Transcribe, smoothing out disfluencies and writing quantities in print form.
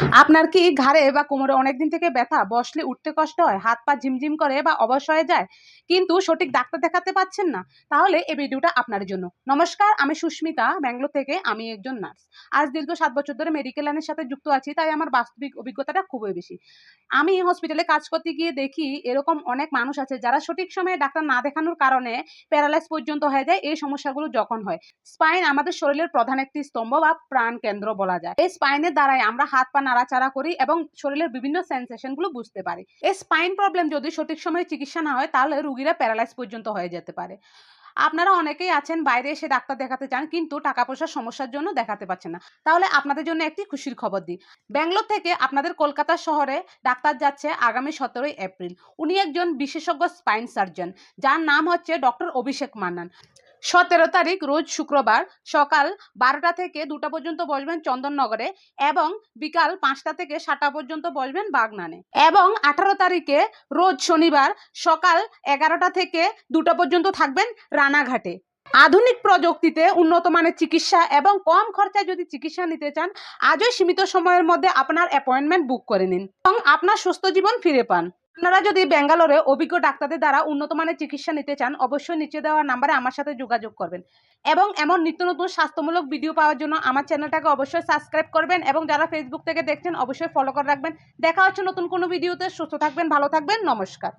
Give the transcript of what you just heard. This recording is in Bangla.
আপনার কি ঘাড়ে বা কোমরে অনেকদিন থেকে ব্যথা, বসলে উঠতে কষ্ট হয়, হাত পা ঝিমঝিম করে বা অবশ হয়ে যায়, কিন্তু সঠিক ডাক্তার দেখাতে পাচ্ছেন না? তাহলে এই ভিডিওটা আপনার জন্য। নমস্কার, আমি সুস্মিতা, ব্যাঙ্গালোর থেকে। আমি একজন নার্স। আজ দীর্ঘ 7 বছর ধরে মেডিকেল লাইনের সাথে যুক্ত আছি, তাই আমার বাস্তবিক অভিজ্ঞতাটা খুবই বেশি। আমি হসপিটালে কাজ করতে গিয়ে দেখি এরকম অনেক মানুষ আছে যারা সঠিক সময়ে ডাক্তার না দেখানোর কারণে প্যারালাইজ পর্যন্ত হয়ে যায়। এই সমস্যাগুলো যখন হয়, স্পাইন আমাদের শরীরের প্রধান একটি স্তম্ভ বা প্রাণ কেন্দ্র বলা যায়। এই স্পাইনের দ্বারাই আমরা হাত পা নাড়াচাড়া করি এবং শরীরের বিভিন্ন সেন্সেশন গুলো বুঝতে পারি। এই স্পাইন প্রবলেম যদি সঠিক সময়ে চিকিৎসা না হয়, তাহলে রোগীরা প্যারালাইজ পর্যন্ত হয়ে যেতে পারে। আপনারা অনেকেই আছেন বাইরে এসে ডাক্তার দেখাতে চান, কিন্তু টাকা পয়সার সমস্যার জন্য দেখাতে পারছেন না। তাহলে আপনাদের জন্য একটি খুশির খবর দিই। ব্যাঙ্গালোর থেকে আপনাদের কলকাতা শহরে ডাক্তার যাচ্ছে আগামী 17ই এপ্রিল। উনি একজন বিশেষজ্ঞ স্পাইন সার্জন, যার নাম হচ্ছে ডক্টর অভিষেক মান্নান। 17 তারিখ রোজ শুক্রবার সকাল 12টা থেকে 2টা পর্যন্ত বসবেন চন্দননগরে, এবং বিকাল 5টা থেকে 7টা পর্যন্ত বসবেন বাগনানে। এবং 18 তারিখে রোজ শনিবার সকাল 11টা থেকে 2টা পর্যন্ত থাকবেন রানাঘাটে। আধুনিক প্রযুক্তিতে উন্নত মানের চিকিৎসা এবং কম খরচায় যদি চিকিৎসা নিতে চান, আজই সীমিত সময়ের মধ্যে আপনার অ্যাপয়েন্টমেন্ট বুক করে নিন এবং আপনার সুস্থ জীবন ফিরে পান। আপনারা যদি ব্যাঙ্গালোরে অভিজ্ঞ ডাক্তারদের দ্বারা উন্নত মানের চিকিৎসা নিতে চান, অবশ্যই নিচে দেওয়া নাম্বারে আমার সাথে যোগাযোগ করবেন। এবং এমন নিত্য নতুন স্বাস্থ্যমূলক ভিডিও পাওয়ার জন্য আমার চ্যানেলটাকে অবশ্যই সাবস্ক্রাইব করবেন, এবং যারা ফেসবুক থেকে দেখছেন অবশ্যই ফলো করে রাখবেন। দেখা হচ্ছে নতুন কোনো ভিডিওতে। সুস্থ থাকবেন, ভালো থাকবেন, নমস্কার।